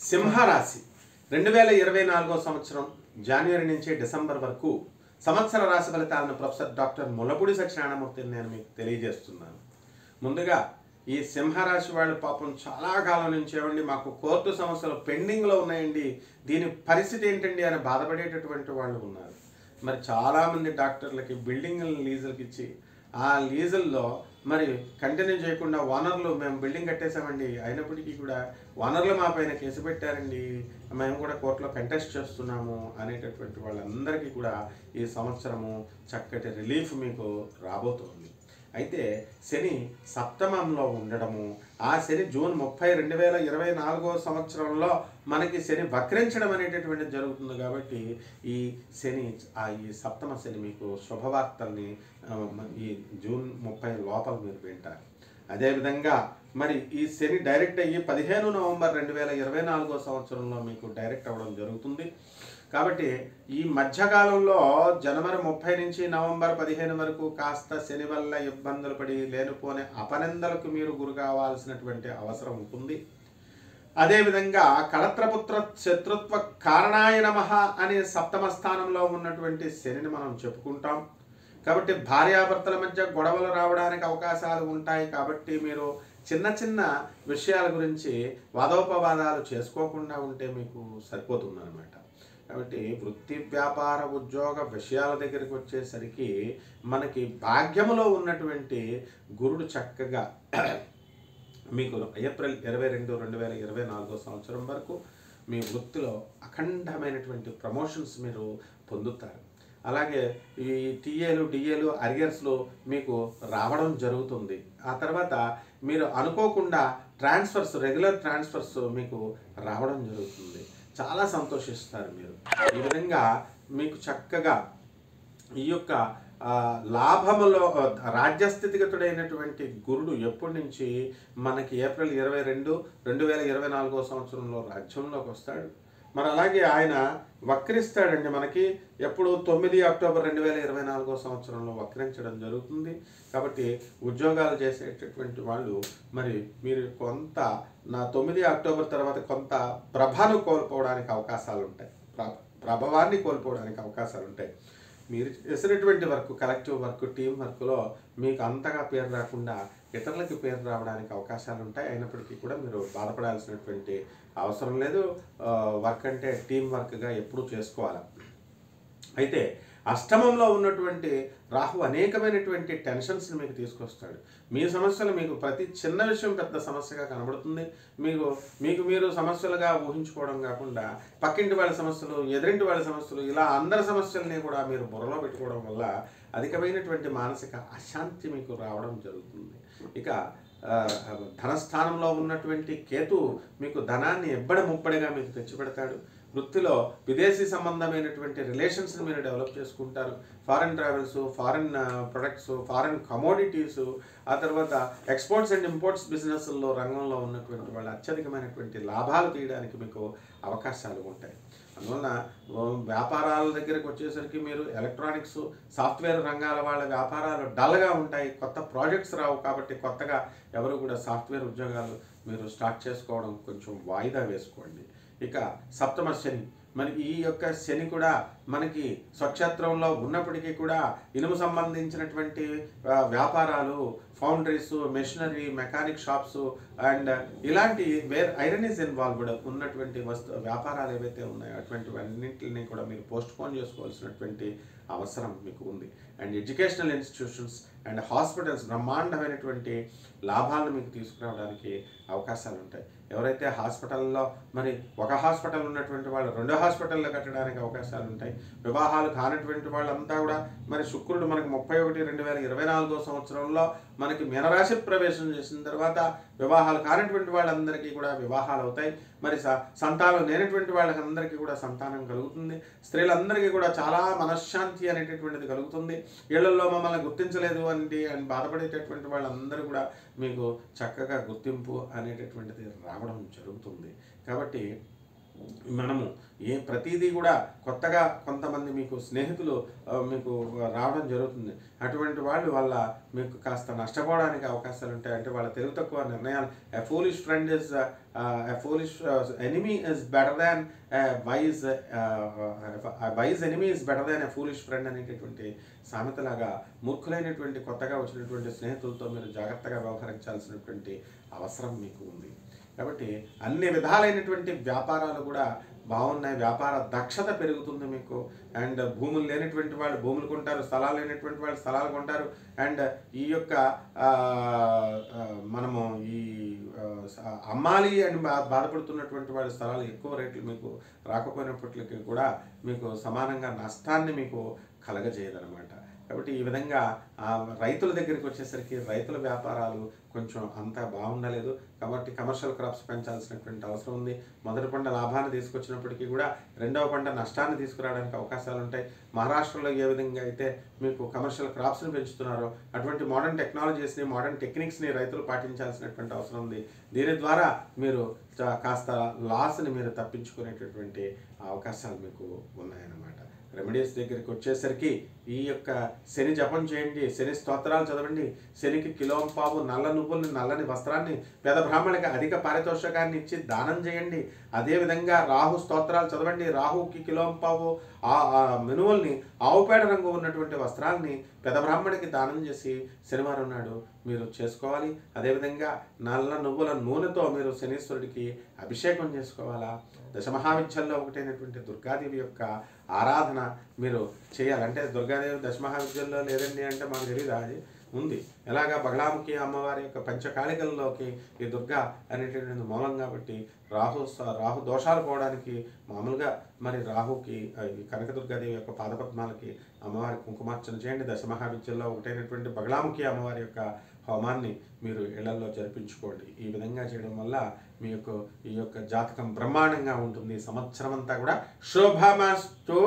సింహరాశి 2024 సంవత్సరం జనవరి నుంచి డిసెంబర్ వరకు సంవత్సర రాశి ఫలితాలను ప్రొఫెసర్ డాక్టర్ ముల్లపూడి సత్యనారాయణమూర్తిని నేను మీకు తెలియజేస్తున్నాను. ముందుగా ఈ సింహరాశి వాళ్ళు పాపం చాలా కాలం నుంచి ఏమండి మాకు కోర్టు సమస్యలు పెండింగ్లో ఉన్నాయండి, దీని పరిస్థితి ఏంటండి అని బాధపడేటటువంటి వాళ్ళు ఉన్నారు. మరి చాలామంది డాక్టర్లకి బిల్డింగ్లను లీజులకి ఇచ్చి ఆ లీజుల్లో మరి కంటిన్యూ చేయకుండా ఓనర్లు మేము బిల్డింగ్ కట్టేశామండి, అయినప్పటికీ కూడా ఓనర్లు మా పైన కేసు పెట్టారండి, మేము కూడా కోర్టులో కంటెస్ట్ చేస్తున్నాము అనేటటువంటి వాళ్ళందరికీ కూడా ఈ సంవత్సరము చక్కటి రిలీఫ్ మీకు రాబోతోంది. అయితే శని సప్తమంలో ఉండడము, ఆ శని జూన్ 30, 2024 సంవత్సరంలో మనకి శని వక్రించడం అనేటటువంటిది జరుగుతుంది. కాబట్టి ఈ శని ఈ సప్తమ శని మీకు శుభవార్తల్ని ఈ జూన్ 30 లోపల మీరు వింటారు. అదేవిధంగా మరి ఈ శని డైరెక్ట్ అయ్యి 15 నవంబర్ 2024 సంవత్సరంలో మీకు డైరెక్ట్ అవ్వడం జరుగుతుంది. కాబట్టి ఈ మధ్యకాలంలో జనవరి 30 నుంచి నవంబర్ 15 వరకు కాస్త శని వల్ల ఇబ్బందులు పడి లేనిపోని అపనిందలకు మీరు గురి కావాల్సినటువంటి అవసరం ఉంటుంది. అదేవిధంగా కళత్రపుత్ర శత్రుత్వ కారణాయ నమః అనే సప్తమ స్థానంలో ఉన్నటువంటి శనిని మనం చెప్పుకుంటాం. కాబట్టి భార్యాభర్తల మధ్య గొడవలు రావడానికి అవకాశాలు ఉంటాయి. కాబట్టి మీరు చిన్న చిన్న విషయాల గురించి వాదోపవాదాలు చేసుకోకుండా ఉంటే మీకు సరిపోతుందన్నమాట. కాబట్టి వృత్తి వ్యాపార ఉద్యోగ విషయాల దగ్గరికి వచ్చేసరికి మనకి భాగ్యములో ఉన్నటువంటి గురుడు చక్కగా మీకు ఏప్రిల్ 22, 2024 సంవత్సరం వరకు మీ వృత్తిలో అఖండమైనటువంటి ప్రమోషన్స్ మీరు పొందుతారు. అలాగే ఈ టీఏలు డిఏలు అరియర్స్లో మీకు రావడం జరుగుతుంది. ఆ తర్వాత మీరు అనుకోకుండా ట్రాన్స్ఫర్స్, రెగ్యులర్ ట్రాన్స్ఫర్స్ మీకు రావడం జరుగుతుంది. చాలా సంతోషిస్తారు మీరు. ఈ విధంగా మీకు చక్కగా ఈ యొక్క లాభములో రాజ్యస్థితిగతుడైనటువంటి గురుడు ఎప్పటి నుంచి మనకి ఏప్రిల్ 22, 2024 సంవత్సరంలో రాజ్యంలోకి వస్తాడు. మరి అలాగే ఆయన వక్రిస్తాడండి. మనకి ఎప్పుడు 9 అక్టోబర్ 2024 సంవత్సరంలో వక్రించడం జరుగుతుంది. కాబట్టి ఉద్యోగాలు చేసేటటువంటి వాళ్ళు మరి మీరు కొంత 9 అక్టోబర్ తర్వాత కొంత ప్రభను కోల్పోవడానికి అవకాశాలు ఉంటాయి, ప్రభావాన్ని కోల్పోవడానికి అవకాశాలు ఉంటాయి. మీరు చేసినటువంటి వర్క్, కలెక్టివ్ వర్క్, టీం వర్క్లో మీకు అంతగా పేరు రాకుండా ఇతరులకి పేరు రావడానికి అవకాశాలు ఉంటాయి. అయినప్పటికీ కూడా మీరు బాధపడాల్సినటువంటి అవసరం లేదు. వర్క్ అంటే టీం వర్క్గా ఎప్పుడూ చేసుకోవాలి. అయితే అష్టమంలో ఉన్నటువంటి రాహు అనేకమైనటువంటి టెన్షన్స్ని మీకు తీసుకొస్తాడు. మీ సమస్యలు మీకు ప్రతి చిన్న విషయం పెద్ద సమస్యగా కనబడుతుంది. మీరు సమస్యలుగా ఊహించుకోవడం కాకుండా పక్కింటి వాళ్ళ సమస్యలు, ఎదురింటి వాళ్ళ సమస్యలు, ఇలా అందరి సమస్యల్ని కూడా మీరు బుర్రలో పెట్టుకోవడం వల్ల అధికమైనటువంటి మానసిక అశాంతి మీకు రావడం జరుగుతుంది. ఇక ధనస్థానంలో ఉన్నటువంటి కేతు మీకు ధనాన్ని ముప్పడిగా మీకు తెచ్చిపెడతాడు. వృత్తిలో విదేశీ సంబంధమైనటువంటి రిలేషన్స్ని మీరు డెవలప్ చేసుకుంటారు. Foreign travels, foreign products, foreign commodities, ఆ తర్వాత ఎక్స్పోర్ట్స్ అండ్ ఇంపోర్ట్స్ బిజినెస్లో రంగంలో ఉన్నటువంటి వాళ్ళు అత్యధికమైనటువంటి లాభాలు తీయడానికి మీకు అవకాశాలు ఉంటాయి. అందువలన వ్యాపారాల దగ్గరకు వచ్చేసరికి మీరు ఎలక్ట్రానిక్స్, సాఫ్ట్వేర్ రంగాల వాళ్ళ వ్యాపారాలు డల్గా ఉంటాయి. కొత్త ప్రాజెక్ట్స్ రావు. కాబట్టి కొత్తగా ఎవరు కూడా సాఫ్ట్వేర్ ఉద్యోగాలు మీరు స్టార్ట్ చేసుకోవడం కొంచెం వాయిదా వేసుకోండి. ఇక సప్తమ శని, మరి ఈ యొక్క శని కూడా మనకి స్వక్షేత్రంలో ఉన్నప్పటికీ కూడా ఇనుము సంబంధించినటువంటి వ్యాపారాలు, foundries, machinery, mechanic shops and ఇలాంటి ఐరన్ ఈజ్ ఇన్వాల్వ్డ్ ఉన్నటువంటి వ్యాపారాలు ఏవైతే ఉన్నాయో అటువంటివన్నింటిని కూడా మీరు పోస్ట్పోన్ చేసుకోవాల్సినటువంటి అవసరం మీకు ఉంది. And educational institutions and hospitals బ్రహ్మాండమైనటువంటి లాభాలను మీకు తీసుకురావడానికి అవకాశాలు ఉంటాయి. ఎవరైతే హాస్పిటల్లో మరి ఒక హాస్పిటల్ ఉన్నటువంటి వాళ్ళు 2 హాస్పిటల్లో కట్టడానికి అవకాశాలు ఉంటాయి. వివాహాలు కానటువంటి వాళ్ళంతా కూడా మరి శుక్రుడు మనకి 31, 2024 సంవత్సరంలో మనకి మీనరాశి ప్రవేశం చేసిన తర్వాత వివాహాలు కానటువంటి వాళ్ళందరికీ కూడా వివాహాలు అవుతాయి. మరి సంతానం లేనటువంటి వాళ్ళకందరికీ కూడా సంతానం కలుగుతుంది. స్త్రీలందరికీ కూడా చాలా మనశ్శాంతి అనేటటువంటిది కలుగుతుంది. ఇళ్లలో మమ్మల్ని గుర్తించలేదు అని బాధపడేటటువంటి వాళ్ళందరూ కూడా మీకు చక్కగా గుర్తింపు అనేటటువంటిది రావడం జరుగుతుంది. కాబట్టి మనము ప్రతిదీ కూడా కొత్తగా కొంతమంది మీకు స్నేహితులు మీకు రావడం జరుగుతుంది. అటువంటి వాళ్ళు వల్ల మీకు కాస్త నష్టపోవడానికి అవకాశాలు ఉంటాయి. అంటే వాళ్ళ తెలివి తక్కువ నిర్ణయాలు. A foolish friend is a foolish enemy is better than wise enemy is better than a foolish friend అనేటటువంటి సామెతలాగా మూర్ఖులైనటువంటి కొత్తగా వచ్చినటువంటి స్నేహితులతో మీరు జాగ్రత్తగా వ్యవహరించాల్సినటువంటి అవసరం మీకు ఉంది. కాబట్టి అన్ని విధాలైనటువంటి వ్యాపారాలు కూడా బాగున్నాయి. వ్యాపార దక్షత పెరుగుతుంది మీకు. అండ్ భూములు లేనటువంటి వాళ్ళు భూములు కొంటారు, స్థలాలు లేనటువంటి వాళ్ళు స్థలాలు కొంటారు. అండ్ ఈ యొక్క మనము ఈ అమ్మాలి అని బాధపడుతున్నటువంటి వాళ్ళ స్థలాలు ఎక్కువ రేట్లు మీకు రాకపోయినప్పటికీ కూడా మీకు సమానంగా నష్టాన్ని మీకు కలగజేయదనమాట. కాబట్టి ఈ విధంగా రైతుల దగ్గరికి వచ్చేసరికి రైతుల వ్యాపారాలు కొంచెం అంతా బాగుండలేదు. కాబట్టి కమర్షియల్ క్రాప్స్ పెంచాల్సినటువంటి అవసరం ఉంది. మొదటి పంట లాభాన్ని తీసుకొచ్చినప్పటికీ కూడా రెండవ పంట నష్టాన్ని తీసుకురావడానికి అవకాశాలు ఉంటాయి. మహారాష్ట్రలో ఏ విధంగా అయితే మీకు కమర్షియల్ క్రాప్స్ని పెంచుతున్నారో అటువంటి మోడర్న్ టెక్నాలజీస్ని, మోడర్న్ టెక్నిక్స్ని రైతులు పాటించాల్సినటువంటి అవసరం ఉంది. దీని ద్వారా మీరు కాస్త లాస్ని మీరు తప్పించుకునేటటువంటి అవకాశాలు మీకు ఉన్నాయన్నమాట. రెమెడీస్ దగ్గరికి వచ్చేసరికి ఈ యొక్క శని జపం చేయండి, శని స్తోత్రాలు చదవండి. శనికి కిలోంపావు నల్ల నువ్వుల్ని, నల్లని వస్త్రాన్ని పేద బ్రాహ్మణులకి అధిక పారితోషికాన్ని ఇచ్చి దానం చేయండి. అదేవిధంగా రాహు స్తోత్రాలు చదవండి. రాహుకి కిలోంపావు మినువుల్ని, ఆవుపేడ రంగు ఉన్నటువంటి వస్త్రాల్ని పేద బ్రాహ్మణికి దానం చేసి శనివారం నాడు మీరు చేసుకోవాలి. అదేవిధంగా నల్ల నువ్వుల నూనెతో మీరు శనీశ్వరుడికి అభిషేకం చేసుకోవాలా. దశమహావిద్యల్లో ఒకటైనటువంటి దుర్గాదేవి యొక్క ఆరాధన మీరు చేయాలి. అంటే దుర్గాదేవి దశమహావిద్యల్లో లేదండి అంటే మాకు తెలియదు, అది ఉంది. ఎలాగా బగళాముఖి అమ్మవారి యొక్క పంచకాళికల్లోకి ఈ దుర్గా అనేటటువంటి మూలం కాబట్టి రాహు దోషాలు పోవడానికి మామూలుగా మరి రాహుకి కనకదుర్గాదేవి యొక్క పాదపద్మాలకి అమ్మవారి కుంకుమార్చన చేయండి. దశమహావిద్యల్లో ఒకటైనటువంటి బగళాముఖి అమ్మవారి యొక్క హోమాన్ని మీరు ఇళ్లలో జరిపించుకోండి. ఈ విధంగా చేయడం వల్ల మీ యొక్క జాతకం బ్రహ్మాండంగా ఉంటుంది. సంవత్సరం అంతా కూడా శుభమస్తు.